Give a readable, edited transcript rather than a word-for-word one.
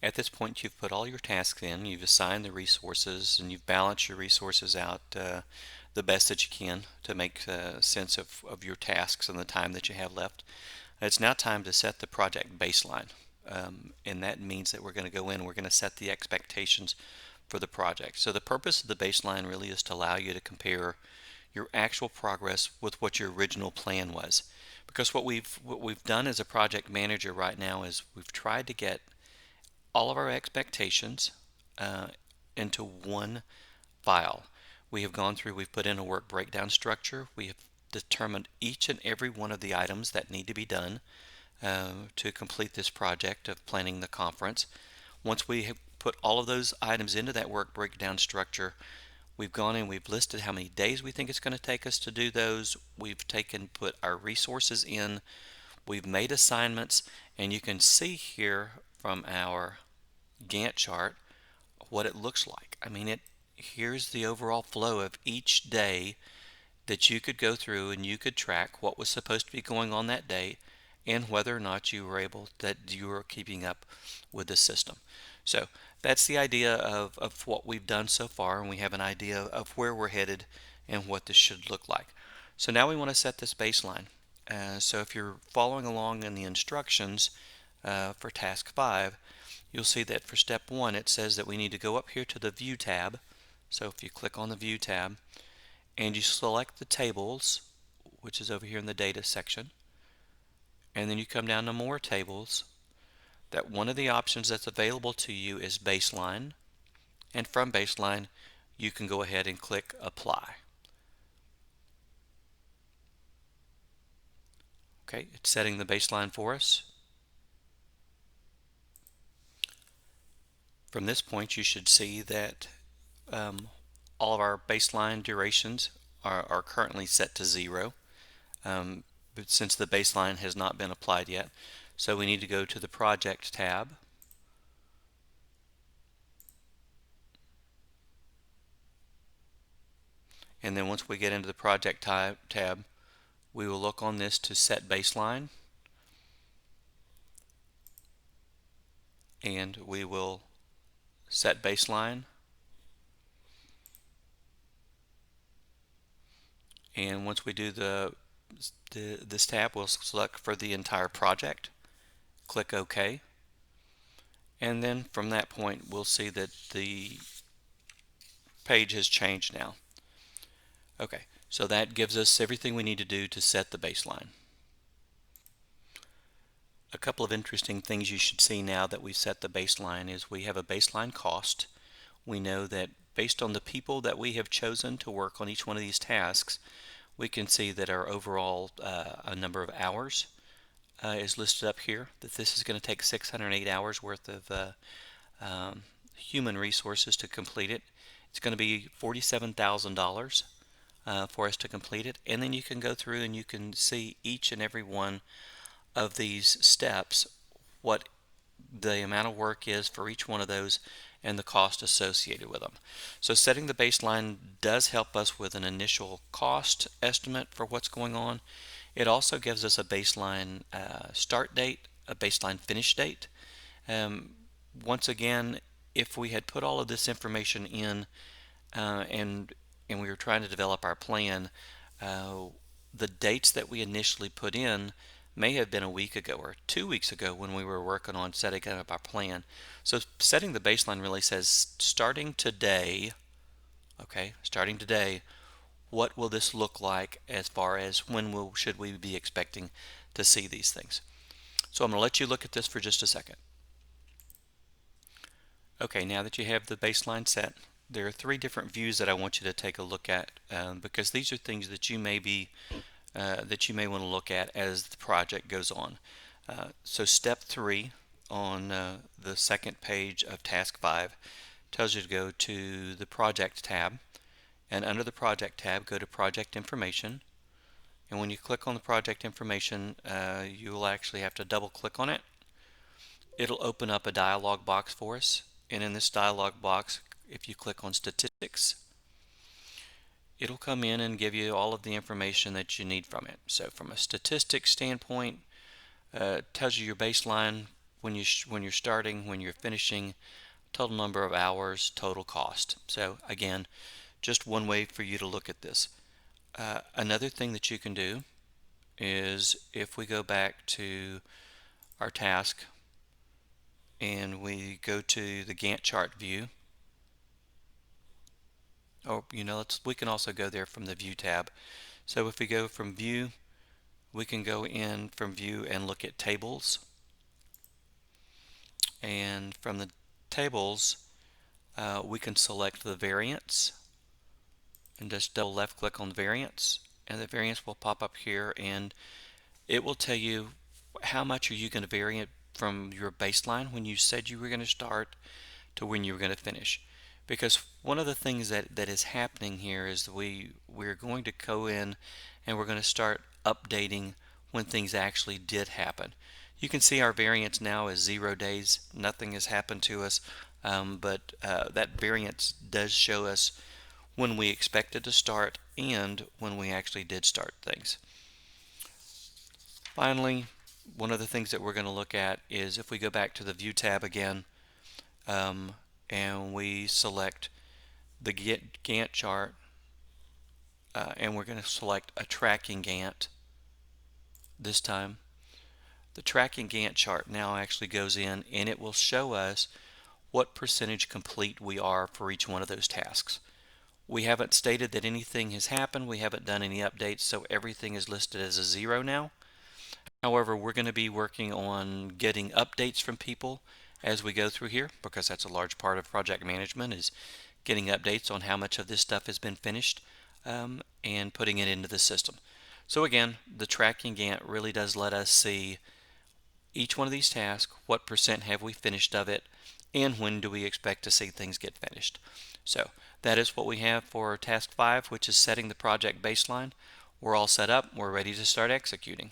At this point, you've put all your tasks in, you've assigned the resources, and you've balanced your resources out the best that you can to make sense of your tasks and the time that you have left. It's now time to set the project baseline. And that means that we're going to go in, we're going to set the expectations for the project. So the purpose of the baseline really is to allow you to compare your actual progress with what your original plan was. Because what we've done as a project manager right now is we've tried to get all of our expectations uh, into one file. We have gone through, we've put in a work breakdown structure. We have determined each and every one of the items that need to be done to complete this project of planning the conference. Once we have put all of those items into that work breakdown structure, we've gone and we've listed how many days we think it's going to take us to do those. We've put our resources in, we've made assignments, and you can see here from our Gantt chart what it looks like. I mean, here's the overall flow of each day that you could go through and you could track what was supposed to be going on that day and whether or not you were keeping up with the system. So that's the idea of what we've done so far, and we have an idea of where we're headed and what this should look like. So now we want to set this baseline. So if you're following along in the instructions for task 5, you'll see that for step 1 it says that we need to go up here to the View tab. So if you click on the View tab and you select the tables, which is over here in the data section, and then you come down to More Tables, that one of the options that's available to you is Baseline, and from Baseline you can go ahead and click Apply. Okay, it's setting the baseline for us. From this point you should see that all of our baseline durations are currently set to 0, but since the baseline has not been applied yet. So we need to go to the Project tab, and then once we get into the Project tab, we will look on this to set baseline, and we will set baseline, and once we do this tab, we'll select for the entire project, click OK, and then from that point we'll see that the page has changed now. Okay, so that gives us everything we need to do to set the baseline. A couple of interesting things you should see now that we've set the baseline is we have a baseline cost. We know that based on the people that we have chosen to work on each one of these tasks, we can see that our overall number of hours is listed up here, that this is going to take 608 hours worth of human resources to complete it. It's going to be $47,000 for us to complete it, and then you can go through and you can see each and every one of these steps, what the amount of work is for each one of those and the cost associated with them. So setting the baseline does help us with an initial cost estimate for what's going on. It also gives us a baseline start date, a baseline finish date. Once again, if we had put all of this information in and we were trying to develop our plan, the dates that we initially put in may have been a week ago or 2 weeks ago when we were working on setting up our plan. So setting the baseline really says starting today, okay, starting today, what will this look like as far as should we be expecting to see these things. So I'm going to let you look at this for just a second. Okay, now that you have the baseline set, there are 3 different views that I want you to take a look at because these are things that you may want to look at as the project goes on. So step 3 on the second page of task 5 tells you to go to the project tab, and under the project tab go to project information, and when you click on the project information you will actually have to double click on it. It'll open up a dialog box for us, and in this dialog box, if you click on statistics, it'll come in and give you all of the information that you need from it. So from a statistics standpoint, it tells you your baseline when you're starting, when you're finishing, total number of hours, total cost. So again, just one way for you to look at this. Another thing that you can do is if we go back to our task and we go to the Gantt chart view, or we can also go there from the view tab. So if we go from view, we can go in from view and look at tables, and from the tables we can select the variance and just double left click on variance, and the variance will pop up here, and it will tell you how much are you going to vary it from your baseline when you said you were going to start to when you were going to finish. Because one of the things that is happening here is we're going to go in and we're going to start updating when things actually did happen. You can see our variance now is 0 days. Nothing has happened to us, but that variance does show us when we expected to start and when we actually did start things. Finally, one of the things that we're going to look at is if we go back to the View tab again, and we select the Gantt chart, and we're going to select a tracking Gantt this time. The tracking Gantt chart now actually goes in and it will show us what percentage complete we are for each one of those tasks. We haven't stated that anything has happened, we haven't done any updates, so everything is listed as a 0 now. However, we're going to be working on getting updates from people as we go through here, because that's a large part of project management, is getting updates on how much of this stuff has been finished, and putting it into the system. So again, the tracking Gantt really does let us see each one of these tasks, what percent have we finished of it, and when do we expect to see things get finished. So that is what we have for task 5, which is setting the project baseline. We're all set up, we're ready to start executing.